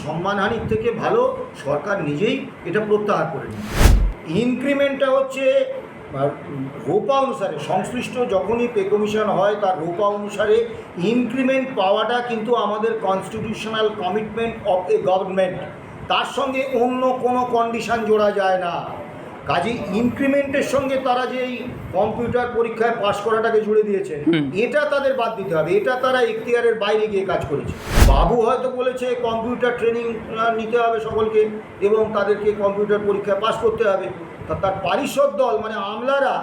সম্মানহানির থেকে ভালো সরকার নিজেই এটা প্রত্যাহার করে নেয়। ইনক্রিমেন্টটা হচ্ছে রোপা অনুসারে, সংশ্লিষ্ট যখনই পে কমিশন হয় তার রোপা অনুসারে ইনক্রিমেন্ট পাওয়াটা কিন্তু আমাদের constitutional commitment of a government, তার সঙ্গে অন্য কোনো কন্ডিশন জোড়া যায় না। কাজেই ইনক্রিমেন্টের সঙ্গে তারা যে এই কম্পিউটার পরীক্ষায় পাশ করাটাকে জুড়ে দিয়েছেন, এটা তাদের বাদ দিতে হবে। এটা তারা এখতিয়ারের বাইরে গিয়ে কাজ করেছে। বাবু হয়তো বলেছে কম্পিউটার ট্রেনিং নিতে হবে সকলকে এবং তাদেরকে কম্পিউটার পরীক্ষায় পাশ করতে হবে, তার পারিষদ দল মানে আমলারা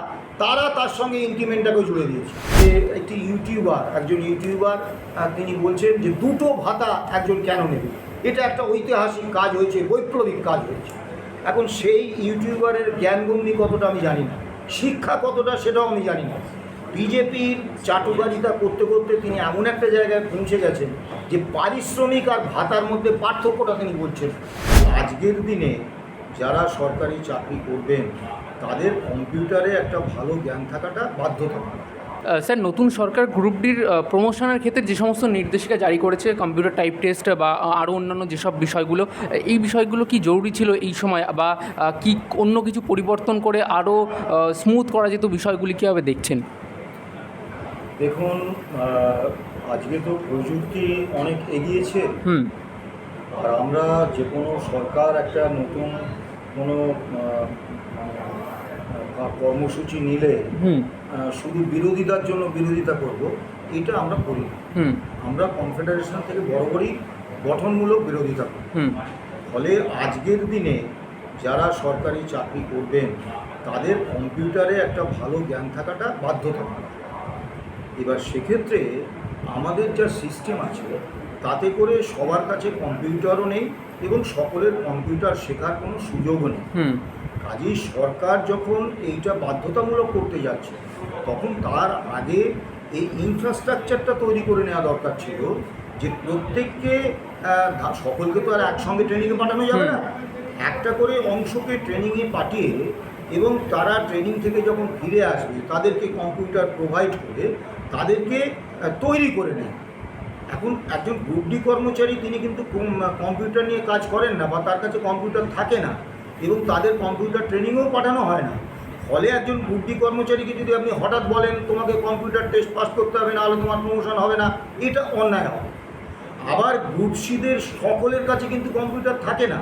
তারা তার সঙ্গে ইনক্রিমেন্টটাকে জুড়ে দিয়েছে। যে একটি একজন ইউটিউবার তিনি বলছেন যে দুটো ভাতা একজন কেন নেবে, এটা একটা ঐতিহাসিক কাজ হয়েছে, বৈপ্লবিক কাজ হয়েছে। এখন সেই ইউটিউবারের জ্ঞানগম্যি কতটা আমি জানি না, শিক্ষা কতটা সেটাও আমি জানি না। বিজেপির চাটুকারিতা করতে করতে তিনি এমন একটা জায়গায় পৌঁছে গেছেন যে পারিশ্রমিক আর ভাতার মধ্যে পার্থক্যটা তিনি বলছেন। আজকের দিনে যারা সরকারি চাকরি করবেন তাদের কম্পিউটারে একটা ভালো জ্ঞান থাকাটা বাধ্যতামূলক। স্যার, নতুন সরকার গ্রুপ ডির প্রমোশনের ক্ষেত্রে যে সমস্ত নির্দেশিকা জারি করেছে, কম্পিউটার টাইপ টেস্ট বা আরও অন্যান্য যেসব বিষয়গুলো, এই বিষয়গুলো কি জরুরি ছিল এই সময়, বা কি অন্য কিছু পরিবর্তন করে আরও স্মুথ করা যেত বিষয়গুলি কীভাবে দেখছেন? দেখুন, আজকে তো প্রযুক্তি অনেক এগিয়েছে। আর আমরা যে কোনো সরকার একটা নতুন কোনো কর্মসূচি নিলে শুধু বিরোধিতার জন্য বিরোধিতা করব, এটা আমরা করি। আমরা কনফেডারেশন থেকে বরাবরই গঠনমূলক বিরোধিতা করি। ফলে আজকের দিনে যারা সরকারি চাকরি করবেন তাদের কম্পিউটারে একটা ভালো জ্ঞান থাকাটা বাধ্যতামূলক। এবার সেক্ষেত্রে আমাদের যা সিস্টেম আছে তাতে করে সবার কাছে কম্পিউটারও নেই এবং সকলের কম্পিউটার শেখার কোনো সুযোগও নেই। কাজেই সরকার যখন এইটা বাধ্যতামূলক করতে যাচ্ছে তখন তার আগে এই ইনফ্রাস্ট্রাকচারটা তৈরি করে নেওয়া দরকার ছিল, যে প্রত্যেককে সকলকে তো আর একসঙ্গে ট্রেনিংয়ে পাঠানো যাবে না। একটা করে অংশকে ট্রেনিংয়ে পাঠিয়ে এবং তারা ট্রেনিং থেকে যখন ফিরে আসবে তাদেরকে কম্পিউটার প্রোভাইড করে তাদেরকে তৈরি করে নেয়। এখন একজন গ্রুপ ডি কর্মচারী তিনি কিন্তু কম্পিউটার নিয়ে কাজ করেন না বা তার কাছে কম্পিউটার থাকে না এবং তাদের কম্পিউটার ট্রেনিংয়েও পাঠানো হয় না। ফলে একজন গ্রুপ ডি কর্মচারীকে যদি আপনি হঠাৎ বলেন তোমাকে কম্পিউটার টেস্ট পাস করতে হবে, নাহলে তোমার প্রমোশন হবে না, এটা অন্যায় হবে। আবার গ্রুপ সিদের সকলের কাছে কিন্তু কম্পিউটার থাকে না,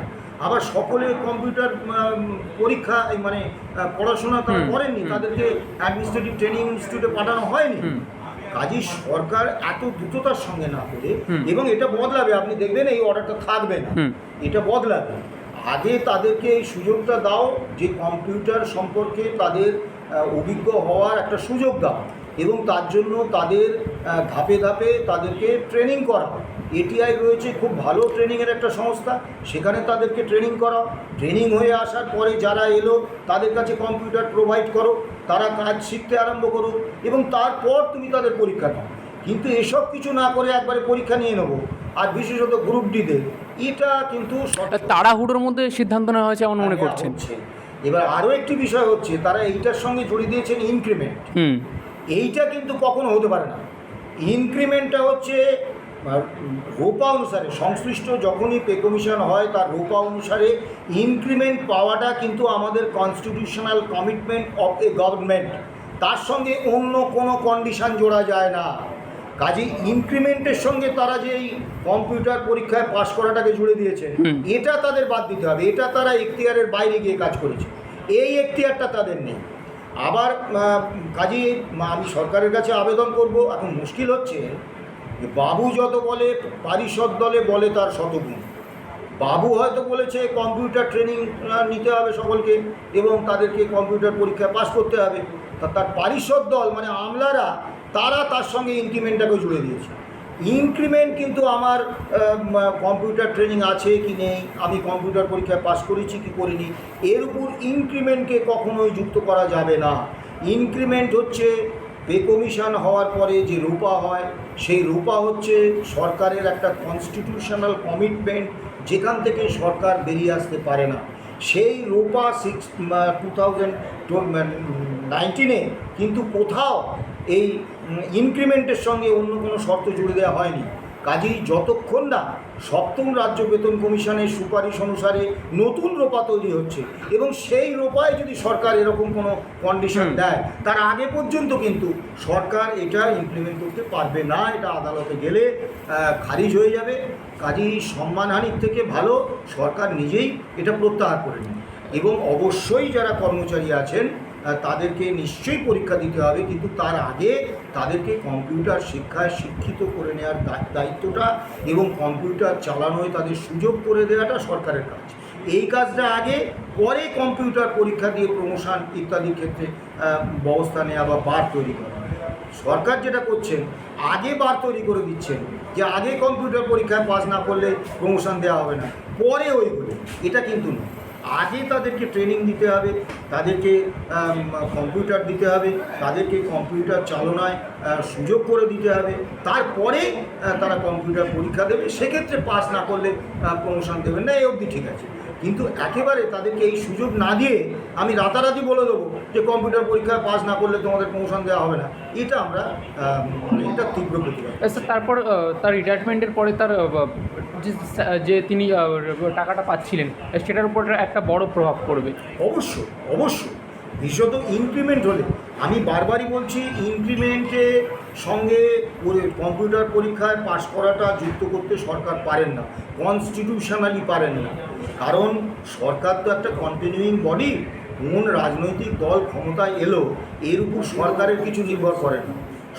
আবার সকলের কম্পিউটার পরীক্ষা মানে পড়াশোনা তারা করেননি, তাদেরকে অ্যাডমিনিস্ট্রেটিভ ট্রেনিং ইনস্টিটিউটে পাঠানো হয়নি। কাজেই সরকার এত দ্রুততার সঙ্গে না করে, এবং এটা বদলাবে, আপনি দেখবেন এই অর্ডারটা থাকবে না, এটা বদলাবে। আগে তাদেরকে এই সুযোগটা দাও যে কম্পিউটার সম্পর্কে তাদের অভিজ্ঞ হওয়ার একটা সুযোগ দাও এবং তার জন্য তাদের ধাপে ধাপে তাদেরকে ট্রেনিং করাও। এটিআই রয়েছে, খুব ভালো ট্রেনিংয়ের একটা সংস্থা, সেখানে তাদেরকে ট্রেনিং করাও। ট্রেনিং হয়ে আসার পরে যারা এলো তাদের কাছে কম্পিউটার প্রোভাইড করো, তারা কাজ শিখতে আরম্ভ করুক এবং তারপর তুমি তাদের পরীক্ষা নাও। কিন্তু এসব কিছু না করে একবারে পরীক্ষা নিয়ে নেবো, আর বিশেষত গ্রুপ ডিদের, এটা কিন্তু তাড়াহুড়োর মধ্যে সিদ্ধান্ত নেওয়া হয়েছে এমন মনে করছেন। এবার আরও একটি বিষয় হচ্ছে, তারা এইটার সঙ্গে জড়িয়ে দিয়েছেন ইনক্রিমেন্ট। এইটা কিন্তু কখনো হতে পারে না। ইনক্রিমেন্টটা হচ্ছে রোপা অনুসারে, সংশ্লিষ্ট যখনই পে কমিশন হয় তার রোপা অনুসারে ইনক্রিমেন্ট পাওয়াটা কিন্তু আমাদের constitutional commitment of a government, তার সঙ্গে অন্য কোনো কন্ডিশন জোড়া যায় না। কাজে ইনক্রিমেন্টের সঙ্গে তারা যে এই কম্পিউটার পরীক্ষায় পাশ করাটাকে জুড়ে দিয়েছেন, এটা তাদের বাদ দিতে হবে। এটা তারা এখতিয়ারের বাইরে গিয়ে কাজ করেছে, এই এখতিয়ারটা তাদের নেই। আবার কাজে আমি সরকারের কাছে আবেদন করব, এখন মুশকিল হচ্ছে যে বাবু যত বলে পারিষদ দলে বলে তার শতগুণ। বাবু হয়তো বলেছে কম্পিউটার ট্রেনিং নিতে হবে সকলকে এবং তাদেরকে কম্পিউটার পরীক্ষায় পাশ করতে হবে, তার পারিষদ দল মানে আমলারা তারা তার সঙ্গে ইনক্রিমেন্টটাকে জুড়ে দিয়েছে। ইনক্রিমেন্ট কিন্তু আমার কম্পিউটার ট্রেনিং আছে কি নেই, আমি কম্পিউটার পরীক্ষায় পাশ করেছি কি করিনি, এর উপর ইনক্রিমেন্টকে কখনোই যুক্ত করা যাবে না। ইনক্রিমেন্ট হচ্ছে পে কমিশন হওয়ার পরে যে রূপা হয়, সেই রূপা হচ্ছে সরকারের একটা কনস্টিটিউশনাল কমিটমেন্ট, যেখান থেকে সরকার বেরিয়ে আসতে পারে না। সেই রূপা 2019 কিন্তু কোথাও এই ইনক্রিমেন্টের সঙ্গে অন্য কোনো শর্ত জুড়ে দেওয়া হয়নি। কাজেই যতক্ষণ না সপ্তম রাজ্য বেতন কমিশনের সুপারিশ অনুসারে নতুন রোপা তৈরি হচ্ছে এবং সেই রোপায় যদি সরকার এরকম কোনো কন্ডিশন দেয়, তার আগে পর্যন্ত কিন্তু সরকার এটা ইমপ্লিমেন্ট করতে পারবে না। এটা আদালতে গেলে খারিজ হয়ে যাবে। কাজেই সম্মানহানির থেকে ভালো সরকার নিজেই এটা প্রত্যাহার করে নেয়। এবং অবশ্যই যারা কর্মচারী আছেন তাদেরকে নিশ্চয়ই পরীক্ষা দিতে হবে, কিন্তু তার আগে তাদেরকে কম্পিউটার শিক্ষায় শিক্ষিত করে নেওয়ার দায়িত্বটা এবং কম্পিউটার চালানোয় তাদের সুযোগ করে দেওয়াটা সরকারের কাজ। এই কাজটা আগে, পরে কম্পিউটার পরীক্ষা দিয়ে প্রমোশন ইত্যাদির ক্ষেত্রে ব্যবস্থা নেওয়া বা বার তৈরি করা। সরকার যেটা করছেন, আগে বার তৈরি করে দিচ্ছেন যে আগে কম্পিউটার পরীক্ষায় পাস না করলে প্রমোশন দেওয়া হবে না, পরে ওইগুলো। এটা কিন্তু নয়, আগে তাদেরকে ট্রেনিং দিতে হবে, তাদেরকে কম্পিউটার দিতে হবে, তাদেরকে কম্পিউটার চালনায় সুযোগ করে দিতে হবে, তারপরে তারা কম্পিউটার পরীক্ষা দেবে। সেক্ষেত্রে পাস না করলে প্রমোশন দেবেন না, এই অবধি ঠিক আছে। কিন্তু একেবারে তাদেরকে এই সুযোগ না দিয়ে আমি রাতারাতি বলে দেবো যে কম্পিউটার পরীক্ষায় পাস না করলে তোমাদের প্রমোশন দেওয়া হবে না, এটা আমরা এটা তীব্র প্রতিবাদ। স্যার, তারপর তার রিটায়ারমেন্টের পরে তার যে তিনি টাকাটা পাচ্ছিলেন সেটার উপর একটা বড় প্রভাব পড়বে। অবশ্যই অবশ্যই, বিশেষত ইনক্রিমেন্ট হলে, আমি বারবারই বলছি, ইনক্রিমেন্টের সঙ্গে কম্পিউটার পরীক্ষায় পাশ করাটা যুক্ত করতে সরকার পারেন না, কনস্টিটিউশনালি পারেন না। কারণ সরকার তো একটা কন্টিনিউইং বডি। কোন রাজনৈতিক দল ক্ষমতায় এলো এর উপর সরকারের কিছু নির্ভর করে না।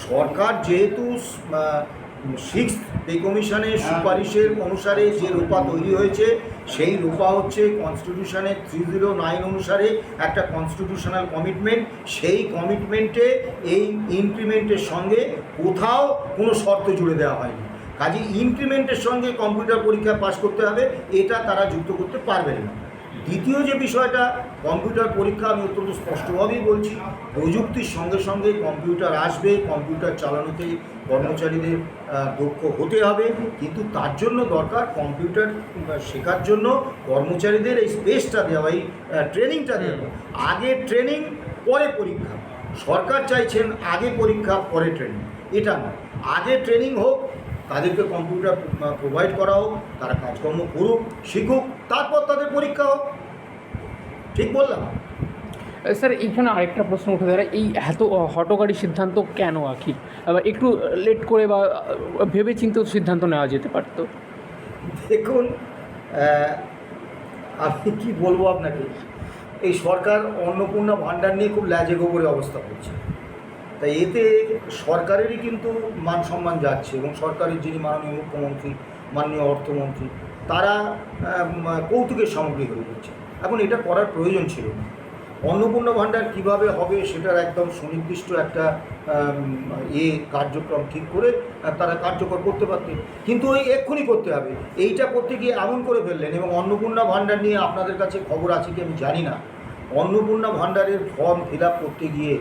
সরকার যেহেতু সিক্স পে কমিশনের সুপারিশের অনুসারে যে রোপা তৈরি হয়েছে, সেই রোপা হচ্ছে কনস্টিটিউশনের 309 অনুসারে একটা কনস্টিটিউশনাল কমিটমেন্ট। সেই কমিটমেন্টে এই ইনক্রিমেন্টের সঙ্গে কোথাও কোনো শর্ত জুড়ে দেওয়া হয়নি। কাজে ইনক্রিমেন্টের সঙ্গে কম্পিউটার পরীক্ষা পাস করতে হবে, এটা তারা যুক্ত করতে পারবেন না। দ্বিতীয় যে বিষয়টা, কম্পিউটার পরীক্ষা, আমি অত্যন্ত স্পষ্টভাবেই বলছি, প্রযুক্তির সঙ্গে সঙ্গে কম্পিউটার আসবে, কম্পিউটার চালানোতে কর্মচারীদের দক্ষ হতে হবে, কিন্তু তার জন্য দরকার কম্পিউটার শেখার জন্য কর্মচারীদের এই স্পেসটা দেওয়া, এই ট্রেনিংটা দেওয়া। আগে ট্রেনিং পরে পরীক্ষা। সরকার চাইছেন আগে পরীক্ষা পরে ট্রেনিং, এটা না। আগে ট্রেনিং হোক, তাদেরকে কম্পিউটার প্রোভাইড করা হোক, তারা কাজকর্ম করুক, শিখুক, তারপর তাদের পরীক্ষা হোক। ঠিক বললাম? স্যার, এইখানে আরেকটা প্রশ্ন উঠে দাঁড়ায়, এই এত হঠকারী সিদ্ধান্ত কেন আখি? একটু লেট করে বা ভেবে চিন্তেও সিদ্ধান্ত নেওয়া যেতে পারত। দেখুন, আমি কি বলবো আপনাকে, এই সরকার অন্নপূর্ণা ভাণ্ডার নিয়ে খুব ল্যাজে গোবরে অবস্থা করছে। তাই এতে সরকারেরই কিন্তু মান সম্মান যাচ্ছে এবং সরকারের যিনি মাননীয় মুখ্যমন্ত্রী, মাননীয় অর্থমন্ত্রী, তারা কৌতুকের সামগ্রী হয়ে যাচ্ছে। এখন এটা করার প্রয়োজন ছিল না। অন্নপূর্ণা ভাণ্ডার কীভাবে হবে সেটার একদম সুনির্দিষ্ট একটা কার্যক্রম ঠিক করে তারা কার্যকর করতে পারতেন, কিন্তু ওই এক্ষুনি করতে হবে, এইটা করতে গিয়ে এমন করে ফেললেন। এবং অন্নপূর্ণা ভাণ্ডার নিয়ে আপনাদের কাছে খবর আছে কি আমি জানি না, অন্নপূর্ণা ভাণ্ডারের ফর্ম ফিল আপ করতে গিয়ে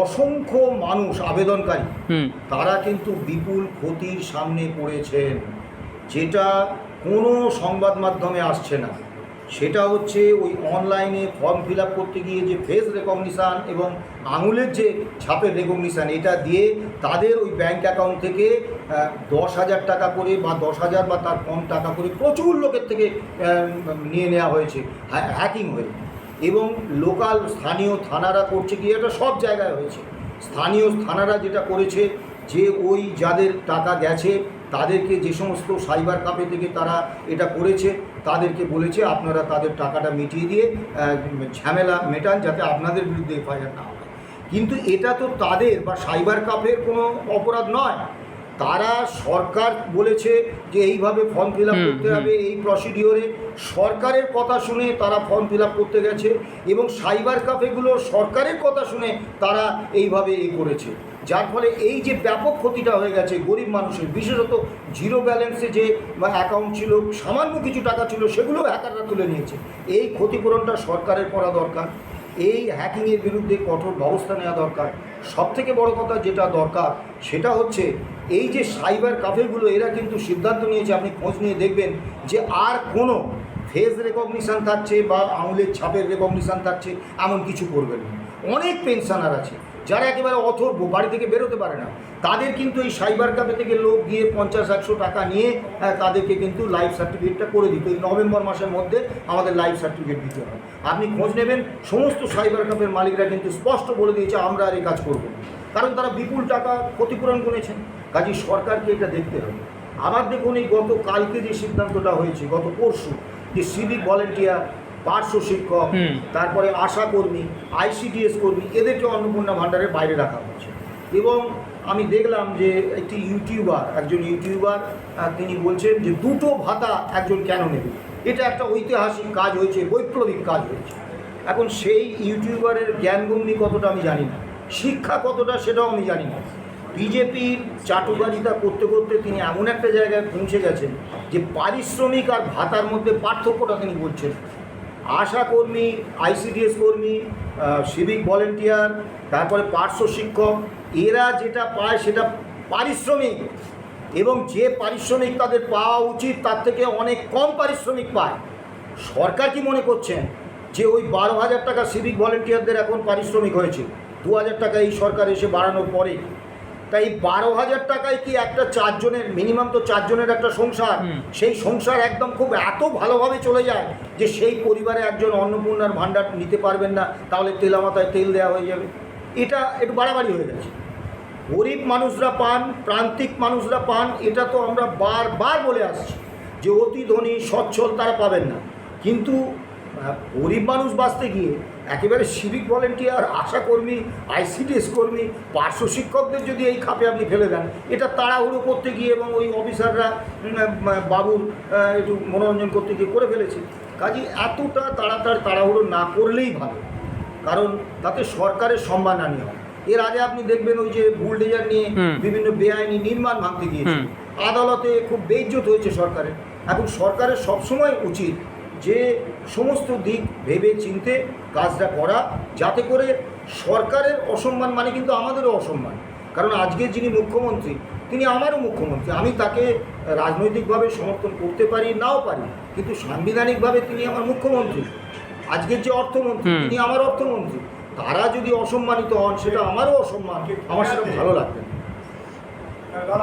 অসংখ্য মানুষ আবেদনকারী তারা কিন্তু বিপুল ক্ষতির সামনে পড়েছেন, যেটা কোনো সংবাদ মাধ্যমে আসছে না। সেটা হচ্ছে ওই অনলাইনে ফর্ম ফিল আপ করতে গিয়ে যে ফেস রেকগনিশান এবং আঙুলের যে ছাপের রেকগনিশান, এটা দিয়ে তাদের ওই ব্যাঙ্ক অ্যাকাউন্ট থেকে 10,000 টাকা করে বা 10,000 বা তার কম টাকা করে প্রচুর লোকের থেকে নিয়ে নেওয়া হয়েছে হ্যাকিং হয়ে। এবং লোকাল স্থানীয় থানারা করছে কি, এটা সব জায়গায় হয়েছে। স্থানীয় থানারা যেটা করেছে যে ওই যাদের টাকা গেছে তাদেরকে, যে সমস্ত সাইবার ক্যাফে থেকে তারা এটা করেছে, তাদেরকে বলেছে আপনারা তাদের টাকাটা মিটিয়ে দিয়ে ঝামেলা মেটান, যাতে আপনাদের বিরুদ্ধে এফআইআর না হয়। কিন্তু এটা তো তাদের বা সাইবার ক্যাফের কোনো অপরাধ নয়। তারা, সরকার বলেছে যে এইভাবে ফর্ম ফিল আপ করতে হবে, এই প্রসিডিওরে সরকারের কথা শুনে তারা ফর্ম ফিল আপ করতে গেছে এবং সাইবার ক্যাফেগুলো সরকারের কথা শুনে তারা এইভাবে করেছে, যার ফলে এই যে ব্যাপক ক্ষতিটা হয়ে গেছে গরিব মানুষের, বিশেষত জিরো ব্যালেন্সে যে অ্যাকাউন্ট ছিল, সামান্য কিছু টাকা ছিল, সেগুলো হ্যাকাররা তুলে নিয়েছে। এই ক্ষতিপূরণটা সরকারের করা দরকার। এই হ্যাকিংয়ের বিরুদ্ধে কঠোর ব্যবস্থা নেওয়া দরকার। সবথেকে বড় কথা যেটা দরকার সেটা হচ্ছে এই যে সাইবার ক্যাফেগুলো, এরা কিন্তু সিদ্ধান্ত নিয়েছে, আপনি খোঁজ নিয়ে দেখবেন যে আর কোনো ফেস রেকগনিশান থাকছে বা আঙুলের ছাপের রেকগনিশান থাকছে এমন কিছু করবেন না। অনেক পেনশনার আছে যারা একেবারে অথর্ব, বাড়ি থেকে বেরোতে পারে না, তাদের কিন্তু এই সাইবার ক্যাফে থেকে লোক গিয়ে 50-100 টাকা নিয়ে তাদেরকে কিন্তু লাইফ সার্টিফিকেটটা করে দিত। এই নভেম্বর মাসের মধ্যে আমাদের লাইফ সার্টিফিকেট দিতে হয়। আপনি খোঁজ নেবেন, সমস্ত সাইবার ক্যাফের মালিকরা কিন্তু স্পষ্ট বলে দিয়েছে আমরা আর এই কাজ করব না, কারণ তারা বিপুল টাকা ক্ষতিপূরণ করেছেন। কাজেই সরকারকে এটা দেখতে হবে। আবার দেখুন, এই গত কালকে যে সিদ্ধান্তটা হয়েছে, গত পরশু, যে সিভিক ভলেন্টিয়ার, পার্শ্ব শিক্ষক, তারপরে আশা কর্মী, ICDS কর্মী, এদেরকে অন্নপূর্ণা ভাণ্ডারের বাইরে রাখা হচ্ছে। এবং আমি দেখলাম যে একজন ইউটিউবার তিনি বলছেন যে 2টো ভাতা একজন কেন নেবে। এটা একটা ঐতিহাসিক কাজ হয়েছে, বৈপ্লবিক কাজ হয়েছে। এখন সেই ইউটিউবারের জ্ঞানগম্যি কতটা আমি জানি না, শিক্ষা কতটা সেটাও আমি জানি না। বিজেপির চাটুকারিতা করতে করতে তিনি এমন একটা জায়গায় পৌঁছে গেছেন যে পারিশ্রমিক আর ভাতার মধ্যে পার্থক্যটা তিনি বলছেন। আশা কর্মী, ICDS কর্মী, সিভিক ভলেন্টিয়ার, তারপরে পার্শ্ব শিক্ষক, এরা যেটা পায় সেটা পারিশ্রমিক, এবং যে পারিশ্রমিক তাদের পাওয়া উচিত তার থেকে অনেক কম পারিশ্রমিক পায়। সরকার কি মনে করছেন যে ওই 12,000 টাকা সিভিক ভলেন্টিয়ারদের এখন পারিশ্রমিক হয়েছে, 2,000 টাকা এই সরকার এসে বাড়ানোর পরে, তাই 12,000 টাকায় কি একটা 4 জনের, মিনিমাম তো 4 জনের একটা সংসার, সেই সংসার একদম খুব এত ভালোভাবে চলে যায় যে সেই পরিবারে একজন অন্নপূর্ণার ভাণ্ডার নিতে পারবেন না, তাহলে তেলামাথায় তেল দেওয়া হয়ে যাবে। এটা একটু বাড়াবাড়ি হয়ে গেছে। গরিব মানুষরা পান, প্রান্তিক মানুষরা পান, এটা তো আমরা বারবার বলে আসছি যে অতি ধনী সচ্ছল তারা পাবেন না। কিন্তু গরিব মানুষ বাঁচতে গিয়ে একেবারে সিভিক ভলেন্টিয়ার, আশাকর্মী, ICDS কর্মী, পার্শ্ব শিক্ষকদের যদি এই খাপে আপনি ফেলে দেন, এটা তাড়াহুড়ো করতে গিয়ে এবং ওই অফিসাররা বাবুর একটু মনোরঞ্জন করতে গিয়ে করে ফেলেছে। কাজে এতটা তাড়াহুড়ো না করলেই ভালো, কারণ তাতে সরকারের সম্মানহানি হয়। এর আগে আপনি দেখবেন ওই যে বুলডোজার নিয়ে বিভিন্ন বেআইনি নির্মাণ ভাঙতে গিয়েছে, আদালতে খুব বেইজ্জত হয়েছে সরকারের। এখন সরকারের সবসময় উচিত যে সমস্ত দিক ভেবে চিনতে কাজটা করা, যাতে করে সরকারের অসম্মান মানে কিন্তু আমাদেরও অসম্মান। কারণ আজকে যিনি মুখ্যমন্ত্রী, তিনি আমারও মুখ্যমন্ত্রী। আমি তাকে রাজনৈতিকভাবে সমর্থন করতে পারি নাও পারি, কিন্তু সাংবিধানিকভাবে তিনি আমার মুখ্যমন্ত্রী। আজকের যে অর্থমন্ত্রী, তিনি আমার অর্থমন্ত্রী। তারা যদি অসম্মানিত হন, সেটা আমারও অসম্মান, আমার সেটা ভালো লাগবে না।